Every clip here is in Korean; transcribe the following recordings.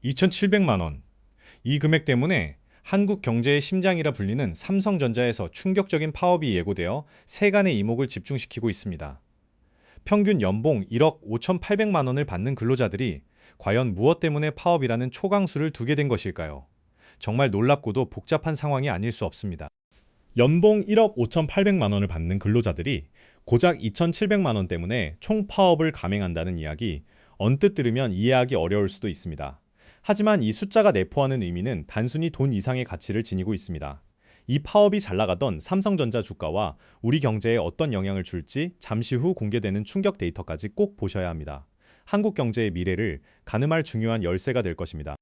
2,700만 원. 이 금액 때문에 한국 경제의 심장이라 불리는 삼성전자에서 충격적인 파업이 예고되어 세간의 이목을 집중시키고 있습니다. 평균 연봉 1억 5,800만 원을 받는 근로자들이 과연 무엇 때문에 파업이라는 초강수를 두게 된 것일까요? 정말 놀랍고도 복잡한 상황이 아닐 수 없습니다. 연봉 1억 5,800만 원을 받는 근로자들이 고작 2,700만 원 때문에 총파업을 감행한다는 이야기, 언뜻 들으면 이해하기 어려울 수도 있습니다. 하지만 이 숫자가 내포하는 의미는 단순히 돈 이상의 가치를 지니고 있습니다. 이 파업이 잘 나가던 삼성전자 주가와 우리 경제에 어떤 영향을 줄지 잠시 후 공개되는 충격 데이터까지 꼭 보셔야 합니다. 한국 경제의 미래를 가늠할 중요한 열쇠가 될 것입니다.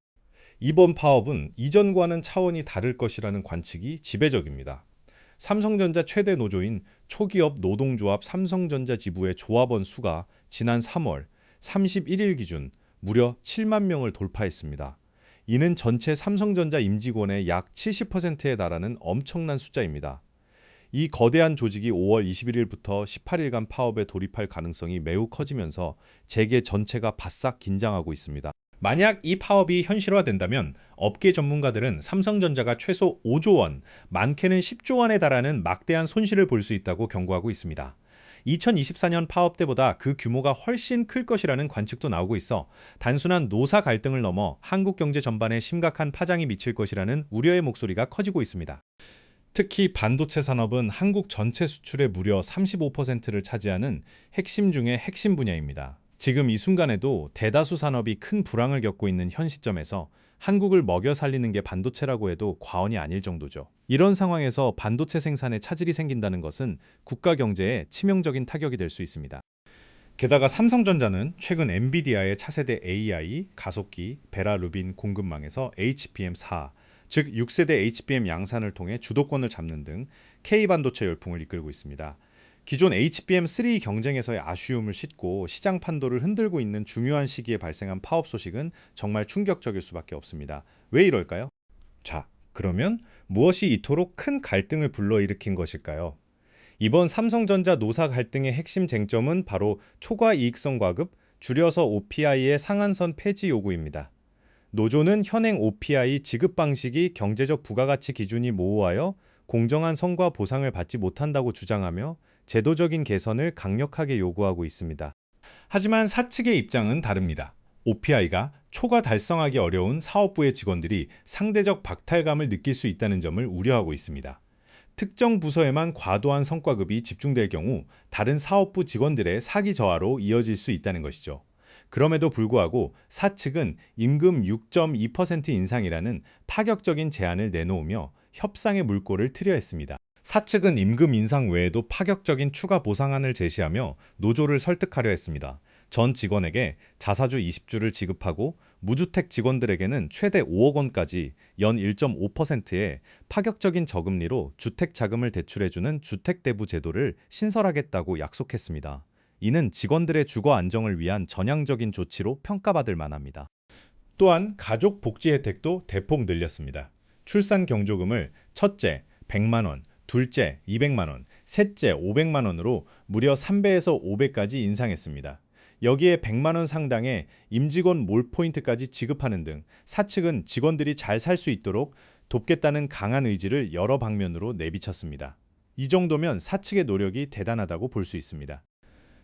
이번 파업은 이전과는 차원이 다를 것이라는 관측이 지배적입니다. 삼성전자 최대 노조인 초기업 노동조합 삼성전자 지부의 조합원 수가 지난 3월 31일 기준 무려 7만 명을 돌파했습니다. 이는 전체 삼성전자 임직원의 약 70%에 달하는 엄청난 숫자입니다. 이 거대한 조직이 5월 21일부터 18일간 파업에 돌입할 가능성이 매우 커지면서 재계 전체가 바싹 긴장하고 있습니다. 만약 이 파업이 현실화된다면 업계 전문가들은 삼성전자가 최소 5조 원, 많게는 10조 원에 달하는 막대한 손실을 볼 수 있다고 경고하고 있습니다. 2024년 파업 때보다 그 규모가 훨씬 클 것이라는 관측도 나오고 있어 단순한 노사 갈등을 넘어 한국 경제 전반에 심각한 파장이 미칠 것이라는 우려의 목소리가 커지고 있습니다. 특히 반도체 산업은 한국 전체 수출의 무려 35%를 차지하는 핵심 중의 핵심 분야입니다. 지금 이 순간에도 대다수 산업이 큰 불황을 겪고 있는 현 시점에서 한국을 먹여 살리는 게 반도체라고 해도 과언이 아닐 정도죠. 이런 상황에서 반도체 생산에 차질이 생긴다는 것은 국가 경제에 치명적인 타격이 될 수 있습니다. 게다가 삼성전자는 최근 엔비디아의 차세대 AI, 가속기, 베라루빈 공급망에서 HBM4, 즉 6세대 HBM 양산을 통해 주도권을 잡는 등 K반도체 열풍을 이끌고 있습니다. 기존 HBM3 경쟁에서의 아쉬움을 싣고 시장 판도를 흔들고 있는 중요한 시기에 발생한 파업 소식은 정말 충격적일 수밖에 없습니다. 왜 이럴까요? 자, 그러면 무엇이 이토록 큰 갈등을 불러일으킨 것일까요? 이번 삼성전자 노사 갈등의 핵심 쟁점은 바로 초과 이익성 과급, 줄여서 OPI의 상한선 폐지 요구입니다. 노조는 현행 OPI 지급 방식이 경제적 부가가치 기준이 모호하여 공정한 성과 보상을 받지 못한다고 주장하며 제도적인 개선을 강력하게 요구하고 있습니다. 하지만 사측의 입장은 다릅니다. OPI가 초과 달성하기 어려운 사업부의 직원들이 상대적 박탈감을 느낄 수 있다는 점을 우려하고 있습니다. 특정 부서에만 과도한 성과급이 집중될 경우 다른 사업부 직원들의 사기 저하로 이어질 수 있다는 것이죠. 그럼에도 불구하고 사측은 임금 6.2% 인상이라는 파격적인 제안을 내놓으며 협상의 물꼬를 트려 했습니다. 사측은 임금 인상 외에도 파격적인 추가 보상안을 제시하며 노조를 설득하려 했습니다. 전 직원에게 자사주 20주를 지급하고 무주택 직원들에게는 최대 5억 원까지 연 1.5%의 파격적인 저금리로 주택 자금을 대출해주는 주택대부 제도를 신설하겠다고 약속했습니다. 이는 직원들의 주거 안정을 위한 전향적인 조치로 평가받을 만합니다. 또한 가족 복지 혜택도 대폭 늘렸습니다. 출산 경조금을 첫째 100만 원, 둘째 200만 원, 셋째 500만 원으로 무려 3배에서 5배까지 인상했습니다. 여기에 100만 원 상당의 임직원 몰포인트까지 지급하는 등 사측은 직원들이 잘 살 수 있도록 돕겠다는 강한 의지를 여러 방면으로 내비쳤습니다. 이 정도면 사측의 노력이 대단하다고 볼 수 있습니다.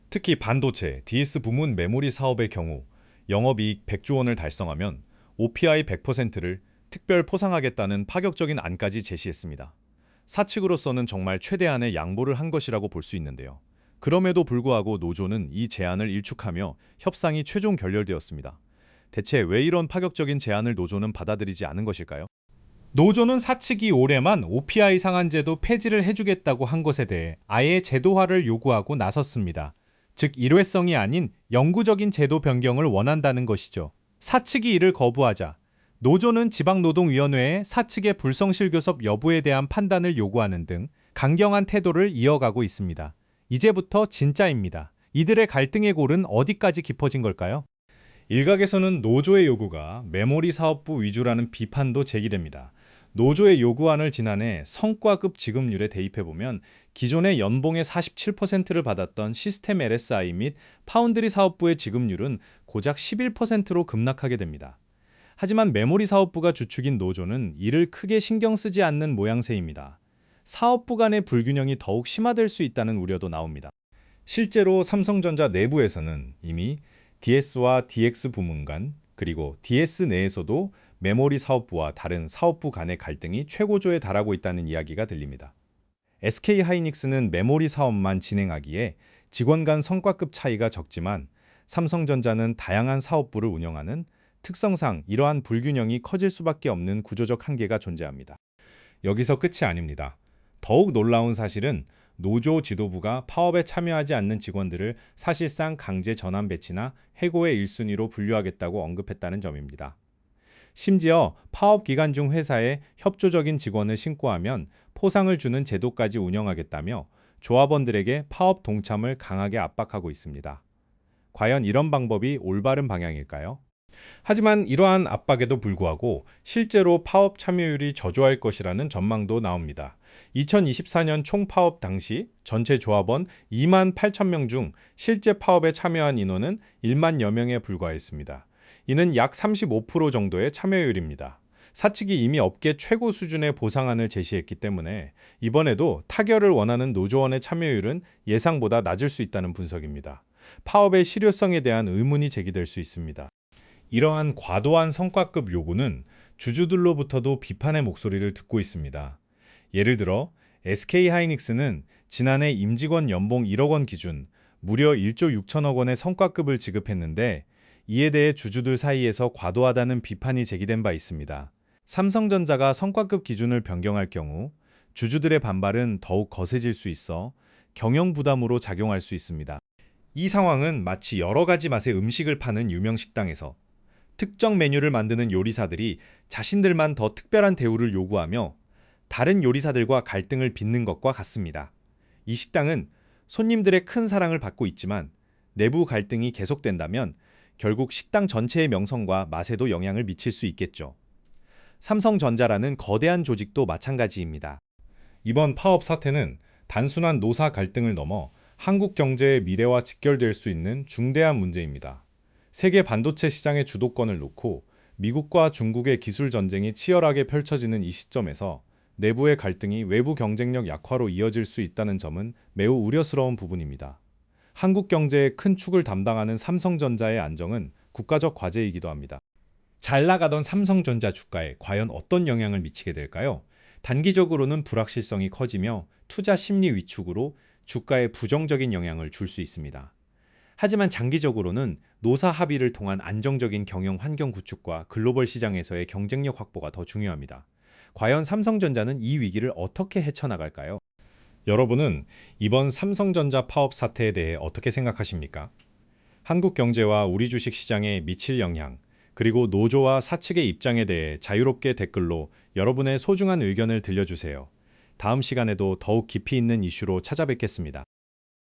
특히 반도체, DS 부문 메모리 사업의 경우 영업이익 100조 원을 달성하면 OPI 100%를 특별 포상하겠다는 파격적인 안까지 제시했습니다. 사측으로서는 정말 최대한의 양보를 한 것이라고 볼 수 있는데요. 그럼에도 불구하고 노조는 이 제안을 일축하며 협상이 최종 결렬되었습니다. 대체 왜 이런 파격적인 제안을 노조는 받아들이지 않은 것일까요? 노조는 사측이 올해만 OPI 상한제도 폐지를 해주겠다고 한 것에 대해 아예 제도화를 요구하고 나섰습니다. 즉 일회성이 아닌 영구적인 제도 변경을 원한다는 것이죠. 사측이 이를 거부하자 노조는 지방노동위원회에 사측의 불성실교섭 여부에 대한 판단을 요구하는 등 강경한 태도를 이어가고 있습니다. 이제부터 진짜입니다. 이들의 갈등의 골은 어디까지 깊어진 걸까요? 일각에서는 노조의 요구가 메모리 사업부 위주라는 비판도 제기됩니다. 노조의 요구안을 지난해 성과급 지급률에 대입해보면 기존의 연봉의 47%를 받았던 시스템 LSI 및 파운드리 사업부의 지급률은 고작 11%로 급락하게 됩니다. 하지만 메모리 사업부가 주축인 노조는 이를 크게 신경 쓰지 않는 모양새입니다. 사업부 간의 불균형이 더욱 심화될 수 있다는 우려도 나옵니다. 실제로 삼성전자 내부에서는 이미 DS와 DX 부문 간, 그리고 DS 내에서도 메모리 사업부와 다른 사업부 간의 갈등이 최고조에 달하고 있다는 이야기가 들립니다. SK 하이닉스는 메모리 사업만 진행하기에 직원 간 성과급 차이가 적지만 삼성전자는 다양한 사업부를 운영하는 특성상 이러한 불균형이 커질 수밖에 없는 구조적 한계가 존재합니다. 여기서 끝이 아닙니다. 더욱 놀라운 사실은 노조 지도부가 파업에 참여하지 않는 직원들을 사실상 강제 전환 배치나 해고의 1순위로 분류하겠다고 언급했다는 점입니다. 심지어 파업 기간 중 회사에 협조적인 직원을 신고하면 포상을 주는 제도까지 운영하겠다며 조합원들에게 파업 동참을 강하게 압박하고 있습니다. 과연 이런 방법이 올바른 방향일까요? 하지만 이러한 압박에도 불구하고 실제로 파업 참여율이 저조할 것이라는 전망도 나옵니다. 2024년 총 파업 당시 전체 조합원 2만 8천 명 중 실제 파업에 참여한 인원은 1만여 명에 불과했습니다. 이는 약 35% 정도의 참여율입니다. 사측이 이미 업계 최고 수준의 보상안을 제시했기 때문에 이번에도 타결을 원하는 노조원의 참여율은 예상보다 낮을 수 있다는 분석입니다. 파업의 실효성에 대한 의문이 제기될 수 있습니다. 이러한 과도한 성과급 요구는 주주들로부터도 비판의 목소리를 듣고 있습니다. 예를 들어 SK 하이닉스는 지난해 임직원 연봉 1억 원 기준 무려 1조 6천억 원의 성과급을 지급했는데 이에 대해 주주들 사이에서 과도하다는 비판이 제기된 바 있습니다. 삼성전자가 성과급 기준을 변경할 경우 주주들의 반발은 더욱 거세질 수 있어 경영 부담으로 작용할 수 있습니다. 이 상황은 마치 여러 가지 맛의 음식을 파는 유명 식당에서 특정 메뉴를 만드는 요리사들이 자신들만 더 특별한 대우를 요구하며 다른 요리사들과 갈등을 빚는 것과 같습니다. 이 식당은 손님들의 큰 사랑을 받고 있지만 내부 갈등이 계속된다면 결국 식당 전체의 명성과 맛에도 영향을 미칠 수 있겠죠. 삼성전자라는 거대한 조직도 마찬가지입니다. 이번 파업 사태는 단순한 노사 갈등을 넘어 한국 경제의 미래와 직결될 수 있는 중대한 문제입니다. 세계 반도체 시장의 주도권을 놓고 미국과 중국의 기술 전쟁이 치열하게 펼쳐지는 이 시점에서 내부의 갈등이 외부 경쟁력 약화로 이어질 수 있다는 점은 매우 우려스러운 부분입니다. 한국 경제의 큰 축을 담당하는 삼성전자의 안정은 국가적 과제이기도 합니다. 잘 나가던 삼성전자 주가에 과연 어떤 영향을 미치게 될까요? 단기적으로는 불확실성이 커지며 투자 심리 위축으로 주가에 부정적인 영향을 줄 수 있습니다. 하지만 장기적으로는 노사 합의를 통한 안정적인 경영 환경 구축과 글로벌 시장에서의 경쟁력 확보가 더 중요합니다. 과연 삼성전자는 이 위기를 어떻게 헤쳐나갈까요? 여러분은 이번 삼성전자 파업 사태에 대해 어떻게 생각하십니까? 한국 경제와 우리 주식 시장에 미칠 영향, 그리고 노조와 사측의 입장에 대해 자유롭게 댓글로 여러분의 소중한 의견을 들려주세요. 다음 시간에도 더욱 깊이 있는 이슈로 찾아뵙겠습니다.